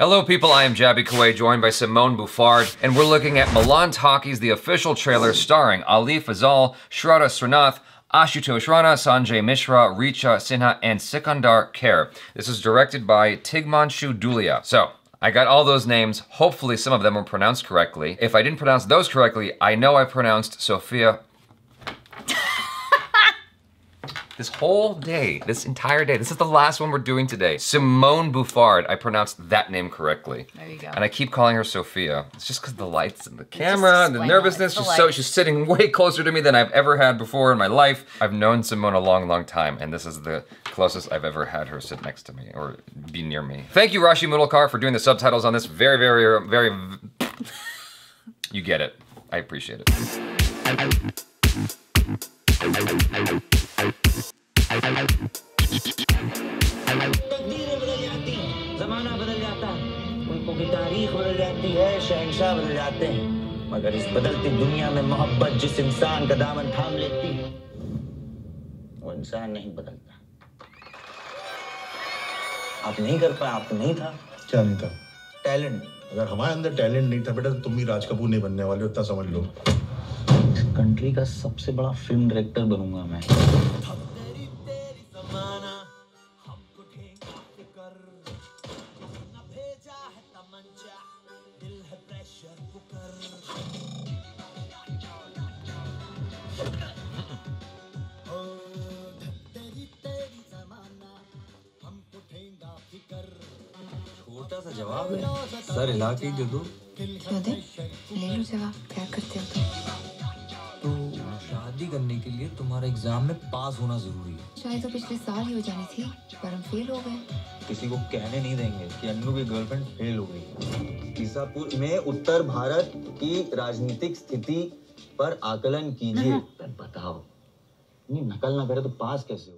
Hello people, I am Jaby KOAY, joined by Simone BOUFFARD, and we're looking at Milan Talkies, the official trailer starring Ali Fazal, Shraddha Srinath, Ashutosh Rana, Sanjay Mishra, Richa Sinha, and Sikandar Kher. This is directed by Tigmanshu Dhulia. So, I got all those names. Hopefully some of them were pronounced correctly. If I didn't pronounce those correctly, I know I pronounced Sophia. This whole day, this entire day, this is the last one we're doing today. Simone BOUFFARD, I pronounced that name correctly. There you go. And I keep calling her Sophia. It's just because the lights and the camera and the nervousness. She's sitting way closer to me than I've ever had before in my life. I've known Simone a long, long time, and this is the closest I've ever had her sit next to me or be near me. Thank you, Rashi Mudalkar, for doing the subtitles on this. Very, you get it. I appreciate it. ज़माना बदल जाता है, मुल्कों की तारीख बदल जाती है, शहंशाह बदल जाते हैं, मगर इस बदलती दुनिया में मोहब्बत जिस इंसान का दामन थाम लेती है, वो इंसान नहीं बदलता। आप नहीं कर पाए, आप नहीं था। क्या नहीं था? टैलेंट। अगर हमारे अंदर टैलेंट नहीं था बेटा, तो तुम भी राज कपूर नहीं बनने वाले, उतना समझ लो। कंट्री का सबसे बड़ा फिल्म डायरेक्टर बनूंगा मैं। छोटा सा जवाब है, सर हिला के दे दो। क्यों दे? ले लो जवाब, क्या करते हो तो शादी करने के लिए तुम्हारा एग्जाम में पास होना जरूरी है। शायद तो पिछले साल ही हो जानी थी, पर हम फेल हो गए। किसी को कहने नहीं देंगे कि अन्नू की गर्लफ्रेंड फेल हो गई। ईसापुर में उत्तर भारत की राजनीतिक स्थिति पर आकलन कीजिए। बताओ, नहीं नकल ना करे तो पास कैसे हो?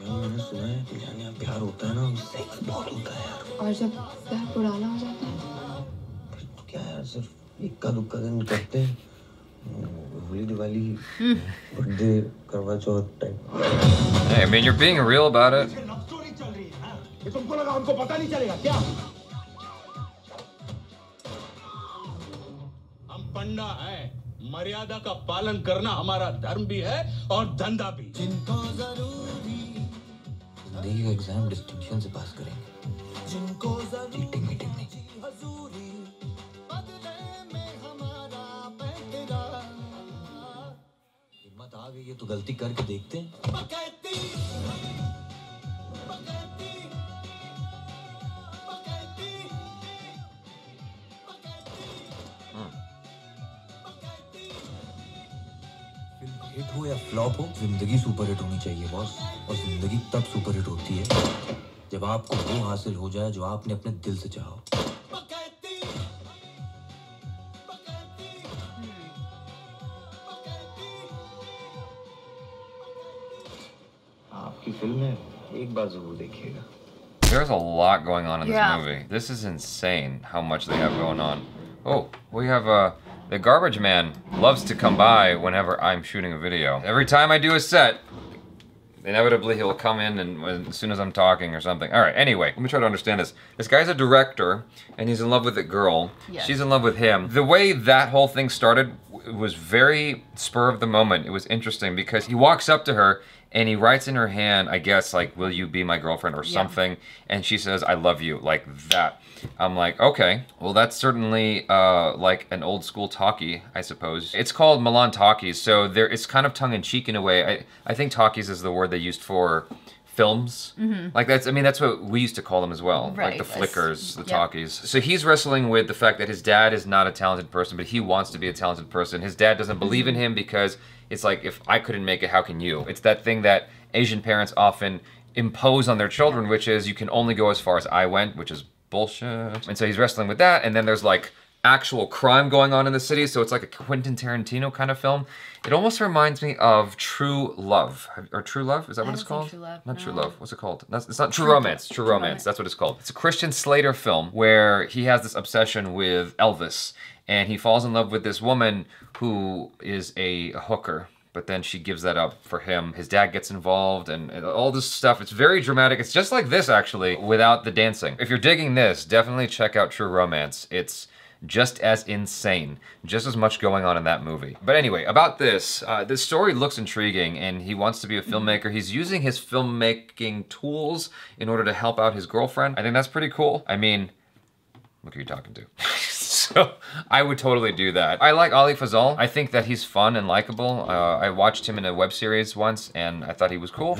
मैंने सुना है कि जहाँ यहाँ प्यार होता है ना, सेक्स बहुत होता है यार। और जब प्यार पुराना हो जाता है फिर तो क्या यार, सिर्फ इक्का दुक्का दिन करते हैं, होली दिवाली बर्थडे करवा चौथ type. Hey, I mean, you're being real about it. ये तुमको लगा हमको पता नहीं चलेगा क्या? हम पंडा है, मर्यादा का पालन करना हमारा धर्म भी है और धंधा भी। जिंदगी का एग्जाम डिस्टिंक्शन से पास करेंगे, चीटिंग मीटिंग नहीं। हिम्मत आ गई है तो गलती करके देखते हैं। हिट हो या फ्लॉप हो, जिंदगी सुपर हिट होनी चाहिए बॉस। और जिंदगी तब सुपर हिट होती है जब आपको वो हासिल हो जाए जो आपने अपने दिल से चाहा। आपकी फिल्म है, एक बार जरूर देखिएगा। There's a lot going on in this movie. This is insane how much they have going on. Oh, we have the garbage man loves to come by whenever I'm shooting a video. Every time I do a set, inevitably he'll come in and as soon as I'm talking or something. All right, anyway, let me try to understand this. This guy's a director and he's in love with a girl. Yes. She's in love with him. The way that whole thing started was very spur of the moment. It was interesting because he walks up to her and he writes in her hand, I guess, like, will you be my girlfriend or something? And she says, I love you, like that. I'm like, okay, well, that's certainly like an old school talkie, I suppose. It's called Milan Talkies, so it's kind of tongue-in-cheek in a way. I think talkies is the word they used for films. Like that's what we used to call them as well. Right, like the flickers, the talkies. So he's wrestling with the fact that his dad is not a talented person, but he wants to be a talented person. His dad doesn't believe in him because it's like, if I couldn't make it, how can you? It's that thing that Asian parents often impose on their children, which is you can only go as far as I went, which is bullshit. And so he's wrestling with that, and then there's like actual crime going on in the city, so it's like a Quentin Tarantino kind of film. It almost reminds me of True Love, or True Love, is that what it's called? True Love, not True Love, what's it called? It's not True Romance, True Romance, that's what it's called. It's a Christian Slater film where he has this obsession with Elvis, and he falls in love with this woman who is a hooker, but then she gives that up for him. His dad gets involved and all this stuff. It's very dramatic. It's just like this, actually, without the dancing. If you're digging this, definitely check out True Romance. It's just as insane, just as much going on in that movie. But anyway, about this, this story looks intriguing and he wants to be a filmmaker. He's using his filmmaking tools in order to help out his girlfriend. I think that's pretty cool. I mean, look who you're talking to. So I would totally do that. I like Ali Fazal. I think that he's fun and likable. I watched him in a web series once and I thought he was cool.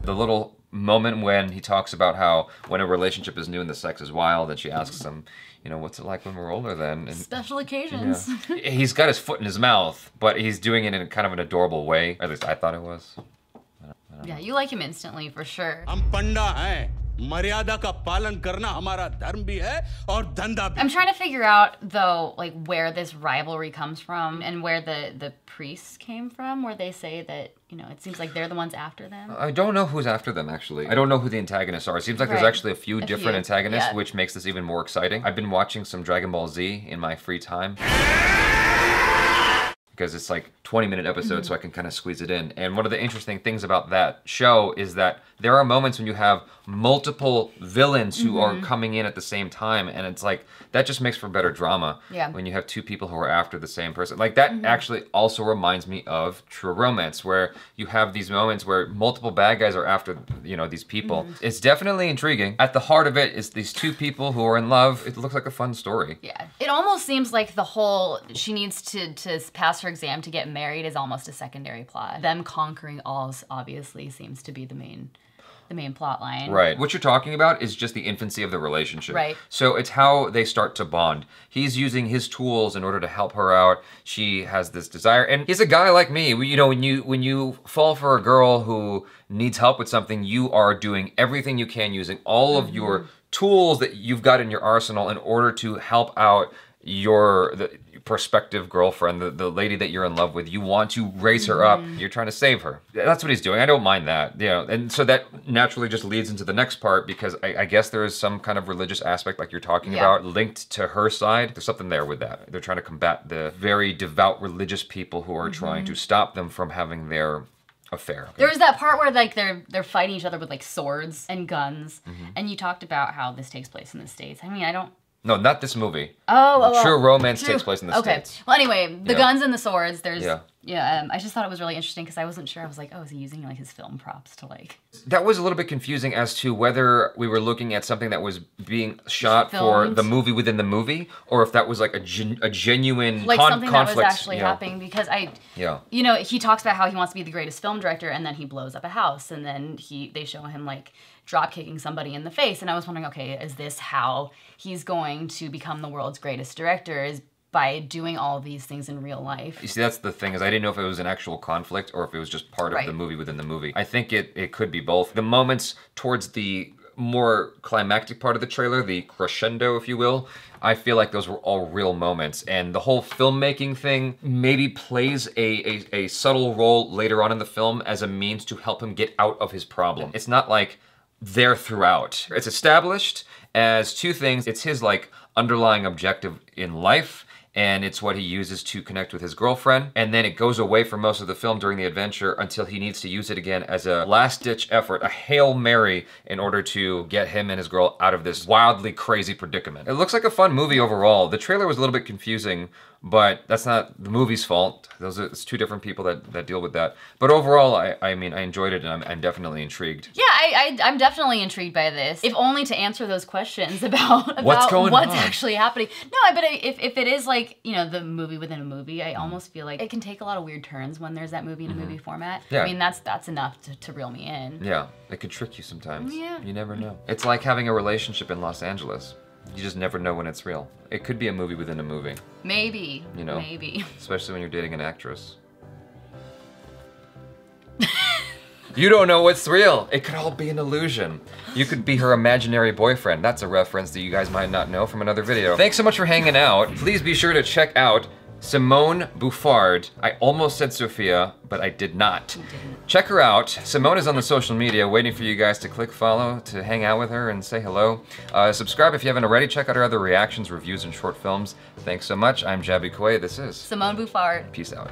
The little moment when he talks about how when a relationship is new and the sex is wild, and she asks him, you know, what's it like when we're older then? And, special occasions. Yeah. He's got his foot in his mouth, but he's doing it in kind of an adorable way. At least I thought it was. Yeah, you like him instantly for sure. हम पंडा हैं, मर्यादा का पालन करना हमारा धर्म भी है और धंधा भी. I'm trying to figure out though, like where this rivalry comes from and where the priests came from, where they say that, you know, it seems like they're the ones after them. I don't know who's after them, actually. I don't know who the antagonists are. It seems like there's actually a few different antagonists, which makes this even more exciting. I've been watching some Dragon Ball Z in my free time, because it's like 20-minute episodes, so I can kind of squeeze it in. And one of the interesting things about that show is that there are moments when you have multiple villains who are coming in at the same time, and it's like, that just makes for better drama. Yeah. When you have two people who are after the same person. Like that actually also reminds me of True Romance, where you have these moments where multiple bad guys are after, you know, these people. It's definitely intriguing. At the heart of it is these two people who are in love. It looks like a fun story. Yeah, it almost seems like the whole, she needs to pass her exam to get married is almost a secondary plot. Them conquering Alls obviously seems to be the main plot line. Right. What you're talking about is just the infancy of the relationship. Right. So it's how they start to bond. He's using his tools in order to help her out. She has this desire, and he's a guy like me. You know, when you fall for a girl who needs help with something, you are doing everything you can, using all of your tools that you've got in your arsenal in order to help out the prospective girlfriend, the lady that you're in love with. You want to raise her up. You're trying to save her. That's what he's doing. I don't mind that. You know, and so that naturally just leads into the next part, because I guess there is some kind of religious aspect, like you're talking about, linked to her side. There's something there with that. They're trying to combat the very devout religious people who are trying to stop them from having their affair. There's that part where like they're fighting each other with like swords and guns, and you talked about how this takes place in the States. I mean, I don't. No, not this movie. True Romance takes place in the States. Well, anyway, the guns and the swords. There's Yeah, I just thought it was really interesting because I wasn't sure. I was like, oh, is he using like his film props to like... That was a little bit confusing as to whether we were looking at something that was being shot for the movie within the movie, or if that was like a genuine like something conflict. That was actually happening, because you know, he talks about how he wants to be the greatest film director, and then he blows up a house, and then they show him like drop kicking somebody in the face, and I was wondering, okay, is this how he's going to become the world's greatest director? Is by doing all these things in real life. You see, that's the thing, is I didn't know if it was an actual conflict or if it was just part of the movie within the movie. I think it could be both. The moments towards the more climactic part of the trailer, the crescendo, if you will, I feel like those were all real moments. And the whole filmmaking thing maybe plays a subtle role later on in the film as a means to help him get out of his problem. It's not like there throughout. It's established as two things. It's his like underlying objective in life, and it's what he uses to connect with his girlfriend. And then it goes away for most of the film during the adventure until he needs to use it again as a last-ditch effort, a Hail Mary, in order to get him and his girl out of this wildly crazy predicament. It looks like a fun movie overall. The trailer was a little bit confusing, but that's not the movie's fault. It's two different people that deal with that. But overall, I mean, I enjoyed it, and I'm definitely intrigued. Yeah, I'm definitely intrigued by this. If only to answer those questions about what's actually happening. No, but if it is like, you know, the movie within a movie, I almost feel like it can take a lot of weird turns when there's that movie in a movie format. Yeah. I mean, that's enough to reel me in. Yeah, it could trick you sometimes. Yeah. You never know. It's like having a relationship in Los Angeles. You just never know when it's real. It could be a movie within a movie. Maybe. You know? Maybe. Especially when you're dating an actress. You don't know what's real. It could all be an illusion. You could be her imaginary boyfriend. That's a reference that you guys might not know from another video. Thanks so much for hanging out. Please be sure to check out Simone BOUFFARD. I almost said Sophia, but I did not. Check her out. Simone is on the social media waiting for you guys to click follow to hang out with her and say hello. Subscribe if you haven't already. Check out her other reactions, reviews, and short films. Thanks so much. I'm Jaby KOAY. This is Simone BOUFFARD. Peace out.